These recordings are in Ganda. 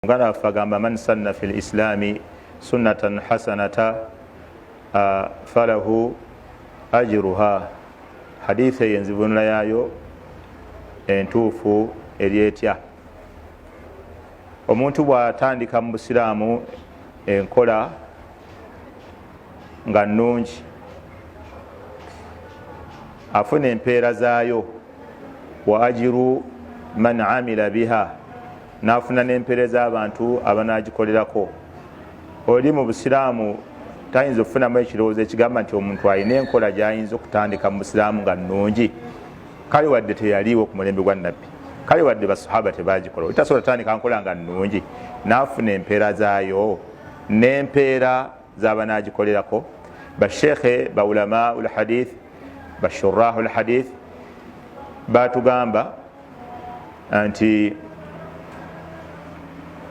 Ngana fagamba man sanna fil islami sunnatan hasanata falahu ajruha. Hadithi yenzibunula yayo entuufu eryetya. Omuntu bw'atandika mu Busiraamu enkola nga nnungi afuna empeera zaayo, wa ajiru man amila biha, n'afuna n'empeera z'abantu abanagikolerako. Oli mu Busiraamu tayinza okufunamu ekirowoozo ekigamba nti omuntu alina enkola gy'ayinza okutandika mu Busiraamu nga nnungi, kale wadde teyaliiwo ku mulembe gwa Nabbi, kale wadde basahaba tebagikola. Olitasobola kutandika nkola nga nnungi, n'afuna empeera zaayo n'empeera z'abanagikolerako. Bashekhe baulama ul hadith bashurahu ul hadith batugamba nti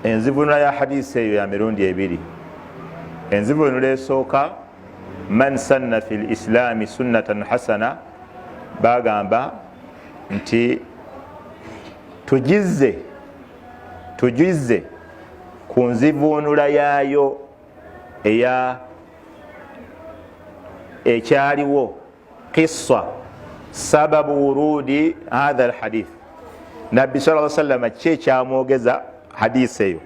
enzivunula ya hadisi eyo ya mirundi ebiri. Enzivunula esooka man sanna fil islami sunnatan hasana, bagamba nti tujize ku nzivunula yaayo eya ekyaliwo qissa sababu wurudi hadha alhadith. Nabbi sallallahu alaihi wasallam kyekyamwogeza hadisi eyo.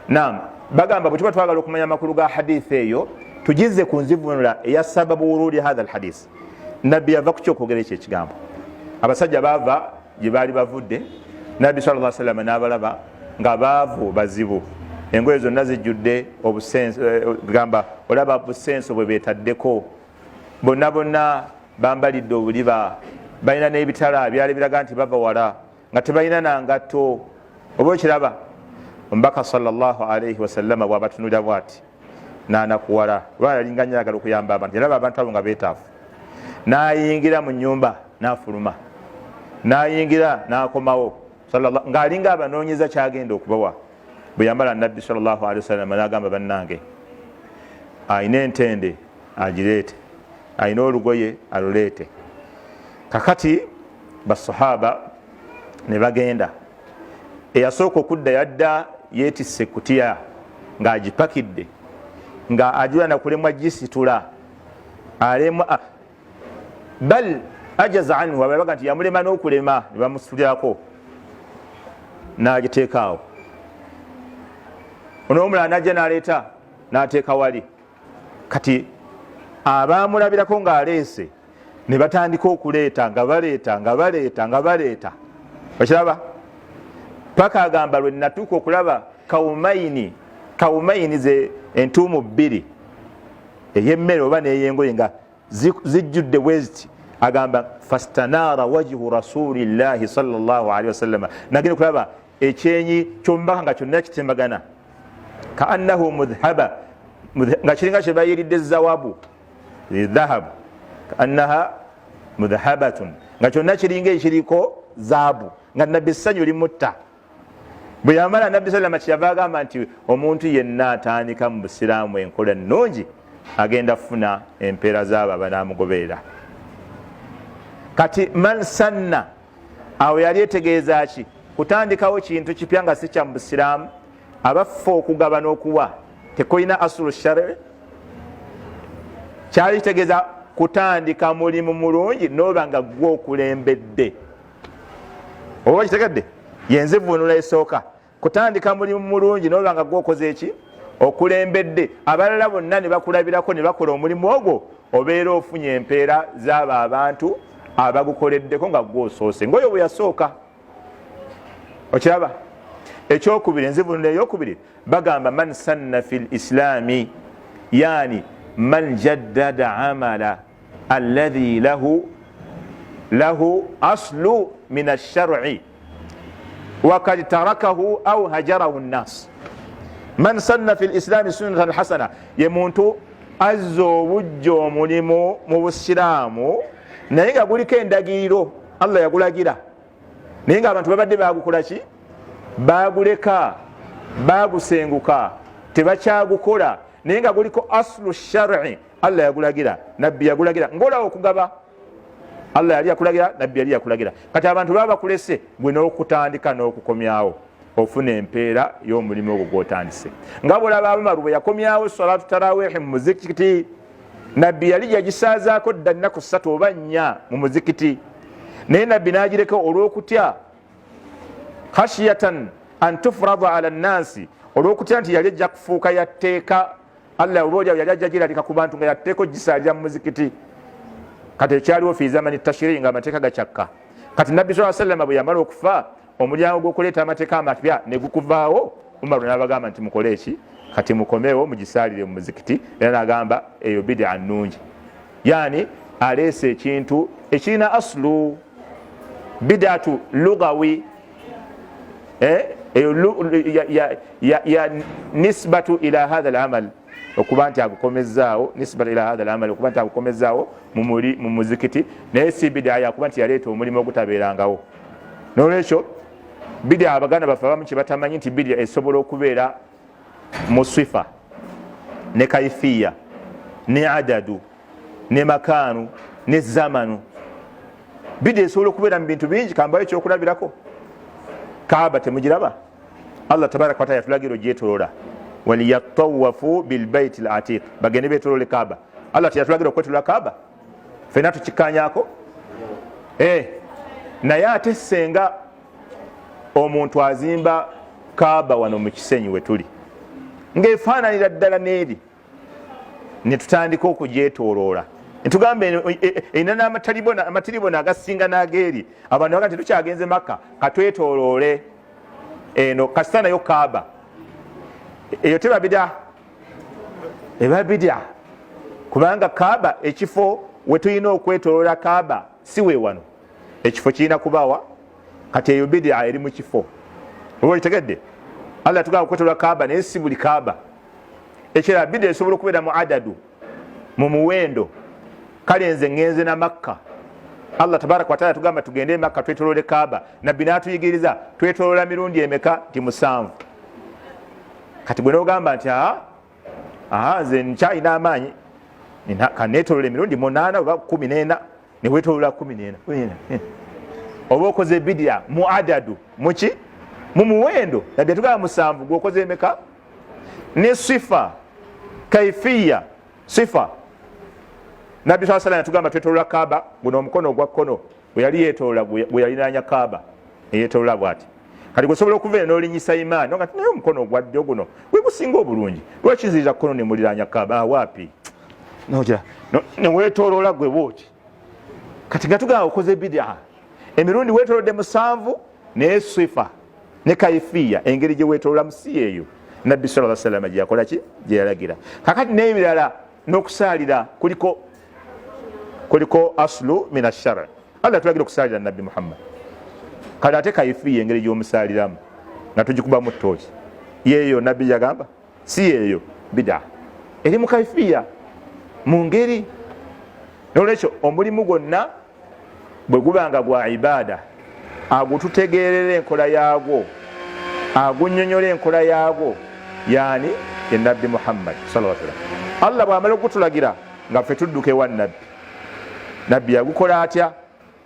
Naam, bagamba bwe tuba twagala okumanya amakulu ga hadisi eyo, tujize ku nzivunula eya sababu wurudi hadha alhadith. Nabbi yava ku kyokwogera ekyo ekigambo. Abasajja baava gye baali bavudde, Nabbi sallallahu alaihi wasallam n'abalaba nga baavu bazibu, engoye zonna zijjudde obusenso, gamba olaba busenso bwe beetaddeko, bonna bonna bambalidde obuliba, balina n'ebitala byali biraga nti bava wala, nga tebalina nangatto. Oba okiraba omubaka sallallahu alaihi wasallama bw'abatunulira bw'ati n'anakuwala, lwa yalinga nnyo ayagala okuyamba abantu, yalaba abantu abo nga beetaafu, n'ayingira mu nnyumba n'afuluma, n'ayingira n'akomawo ng'alinga abanoonyeza kyagenda okubawa. Bwe yamala Nabbi sallallahu alaihi wasallam n'agamba bannange, ayina entende agireete, ayina olugoye aluleete. Kakati basahaba ne bagenda. Eyasooka okudda yadda yeetisse kutiya ng'agipakidde, nga ajula na kulemwa gisitula, alemwa bal ajaza anhu, abaga nti yamulema n'okulema, ne bamusitulirako n'agiteekaawo. Onomulala najja n'aleeta n'ateeka wali. Kati abaamulabirako ng'aleese ne batandika okuleeta nga baleeta. Okiraba? Paka agamba lwe natuuka okulaba kawumayini ze entuumu bbiri ey'emmere oba n'ey'engoye nga zijjudde bweziti, agamba fastanaara wajhu rasulillahi sallallahu alaihi wasallam, nagenda okulaba ekyenyi ky'omubaka nga kyonna kitembagana, kaannahu mudhhaba, nga kiringa kye bayiridde zawabu dhahabu, kaannaha mudhhabatun, nga kyonna kiringa ekiriko zaabu, nga Nabbi essanyu limutta. Bwe yamala Nabbi sallama kyeyava agamba nti omuntu yenna atandika mu Busiraamu enkola ennungi agenda kufuna empeera z'abo abanaamugoberera. Kati man sanna, awo yali etegeeza ki? Kutandikawo kintu kipya nga si kya mu Busiraamu. Abaffe okugaba n'okuwa tekulina asulu shari, kyali kitegeeza kutandika mulimu mulungi n'oba nga gwe okulembedde. Oba kitegedde? Yenzivunula esooka, kutandika mulimu mulungi n'oba nga gwe okoze eki? Okulembedde. Abalala bonna ne bakulabirako ne bakola omulimu ogwo, obeera ofunye empeera z'abo abantu abagukoleddeko nga gwe osoose, ng'oyo bwe yasooka. Okiraba? Ekyokubiri, enzivunula ey'okubiri, bagamba man sanna fil islami, yani man jaddada amala alladhi lahu aslu min ash-shar'i wa kad tarakahu aw hajarahu an-nas. Man sanna fil islami sunnatan hasana, ye muntu azza obujja omulimu mu Busiraamu naye nga guliko endagiriro Allah yagulagira, naye nga abantu babadde bagukola ki? Baguleka, bagusenguka, tebakyagukola, naye nga guliko aslu shar'i, Allah yagulagira, Nabbi yagulagira. Ng'olaba okugaba, Allah yali yakulagira, Nabbi yali yakulagira. Kati abantu baba bakulese gwe n'okutandika n'okukomyawo. ofuna empeera y'omulimu ogwo gwotandise. nga bwolaba Umaru bwe yakomyawo salatu tarawihi mu muzikiti, nabbi yali yagisaazaako dda nnaku 3 oba 4 mu muzikiti, naye nabbi n'agireka olw'okutya khashiyatan an tufrada ala nnansi, olw'okutya nti yali ejja kufuuka yatteeka. Allah oboolyawo yali ajja giralika ku bantu nga yatteeka ogisaalira mu muzikiti. Kati ekyaliwo fi zamani tashiri nga amateeka gakyakka. Kati nabbi sallallahu alayhi wasallam bwe yamala okufa, omulyango gw'okuleeta amateeka amapya ne gukuvaawo, Umaru n'abagamba nti mukole eki, kati mukomewo mugisaalire mu muzikiti. Era n'agamba eyo bid'a nnungi, yani aleese ekintu ekirina aslu, bid'atu lugawi, ya nisbatu ila hadha al-amal, okuba nti agukomezaawo, nisbatu ila hadha al-amal, okuba nti agukomezaawo mu muzikiti, naye si bid'a yakuba nti yaleeta omulimu ogutabeerangawo. N'olwekyo bid'a abaganda baffe abamu kye batamanyi nti bid'a esobola okubeera mu sifa ne kaifiya ne adadu ne makaanu ne zamanu. Bid'a esobola okubeera mu bintu bingi. Kambayo ekyokulabirako, Kaaba temugiraba? Allah tabaraka wa taala yatulagira ogyetolola, waliyatawafu bilbaiti latiq, bagende betolole Kaaba. Allah teyatulagira okwetolola Kaaba? Fena tukikanyako? Naye ate senga omuntu azimba Kaaba wano mu Kisenyi we tuli, ng'efaananira ddala n'eri, ne tutandika okugyetoloola, netugambe erina n'amatiribona agasinga n'ageeri. Abantu baga tetukyagenze Makka, katwetoloole eno kasita nayo Kaaba. Eyo teba bid'a? Eba bid'a, kubanga Kaaba, ekifo we tulina okwetoloola Kaaba si we wano, ekifo kirina kubawa. Kati eyo bid'a eri mu kifo, oba okitegedde? Allah tugamba okwetoloola Kaaba naye si buli Kaaba. Ekirala bid'a esobola okubeera mu adadu, mu muwendo. Kale nze ngenze na Makka, Allah tabaraka wa taala tugamba tugende Makka twetoloole Kaaba, nabbi n'atuyigiriza twetoloola mirundi emeka? Ti 7. Kati gwe n'ogamba nti nze nkyalina amaanyi kanetoloole emirundi 8 oba 14, ne wetoloola 14. Oba okoze bid'a mu adadu, muki? Mu muwendo. Nabbi tugamba 7, gwokoze emeka? Ne sifa kaifiya, sifa nabbi sallallahu alayhi wasallam tugamba twetolola Kaaba, guno omukono ogwa kkono bwe yali yeetolola, bwe yalinaanya Kaaba yeetolola bw'ati. Kati gwesobola okubeera n'olinyisa imaani nga naye omukono ogwa ddyo guno gwe gusinga obulungi, lwekiziriza kkono ne muliraanya Kaaba? Waapi, ne weetoloola gwe bwoti. Kati nga tugamba okoze bid'a, emirundi weetolodde 7, naye sifa ne kaifiya, engeri gye weetolola musi eyo nabbi sallallahu alayhi wasallam gye yakola ki? Gye yalagira. Kakati n'ebirala n'okusaalira kuliko aslu min ash-shar'. Allah tulagira okusaalira nabbi Muhammad. Kale ate kaifiya, engeri gy'omusaaliramu nga tugikuba mu ttooki, yeeyo nabbi yagamba? Si yeeyo bid'a, eri mu kaifiya, mu ngeri. N'olwekyo omulimu gwonna bwe gubanga gwa ibaada, agututegeerera enkola yaagwo, agunnyonnyola enkola yaagwo, yani ye nabbi Muhammad sallallahu alaihi wasallam. Allah bw'amala okutulagira nga ffe tudduka ewa nabbi yagukola atya?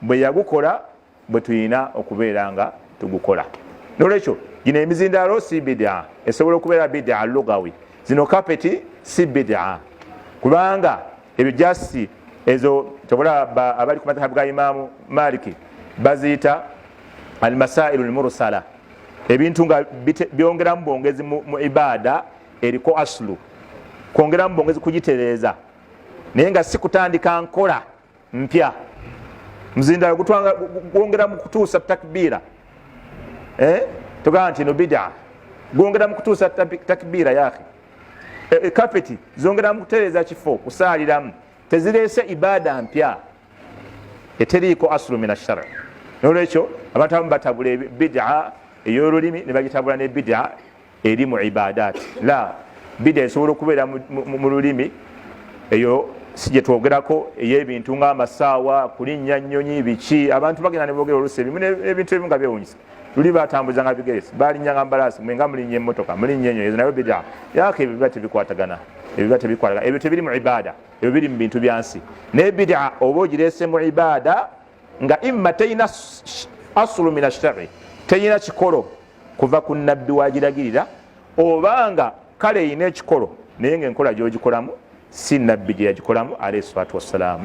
Bwe yagukola bwe tulina okubeera nga tugukola. N'olwekyo gino emizindaalo si bid'a, esobola okubeera bid'a lugawi. Zino kapeti si bid'a, kubanga ebyo jasi ezo tobola abali ku madhhabu ga Imaamu Maliki baziyita almasailu almursala, ebintu nga byongeramu bwongezi mu ibaada eriko aslu, kwongeramu bwongezi kugitereeza, naye nga si kutandika nkola mpya. Muzindalo gwongera mu kutuusa takbira, tugamba nti no bid'a, gwongera mu kutuusa takbira yake. Kapeti zongera mu kutereeza kifo, kusaaliramu, tezireese ibaada mpya eteriiko aslu min ash-shar'. N'olwekyo abantu abamu batabula bid'a ey'olulimi ne bagitabula ne bid'a eri mu ibaadaati. La, bid'a esobola okubeera mu lulimi, eyo si gye twogerako, ey'ebintu ng'amasaawa, kulinnya nnyonyi, biki. Abantu bagenda ne boogera oluusi ebimu n'ebintu ebimu nga byewuunyisa. Luli batambuza nga bigeresi, balinnya nga mbalaasi, mwe nga mulinnya emmotoka, mulinnya ennyonyi, ezo nayo bid'a. Yaako ebyo biba tebikwatagana, ebyo tebiri mu ibaada, ebyo biri mu bintu bya nsi. Naye bid'a oba ogireese mu ibaada nga imma teyina aslu min ash-shari', teyina kikolo kuva ku nabbi wagiragirira, obanga kale eyina ekikolo naye nga enkola gyogikolamu si nabbi gye yagikolamu alayhi salatu wassalaamu.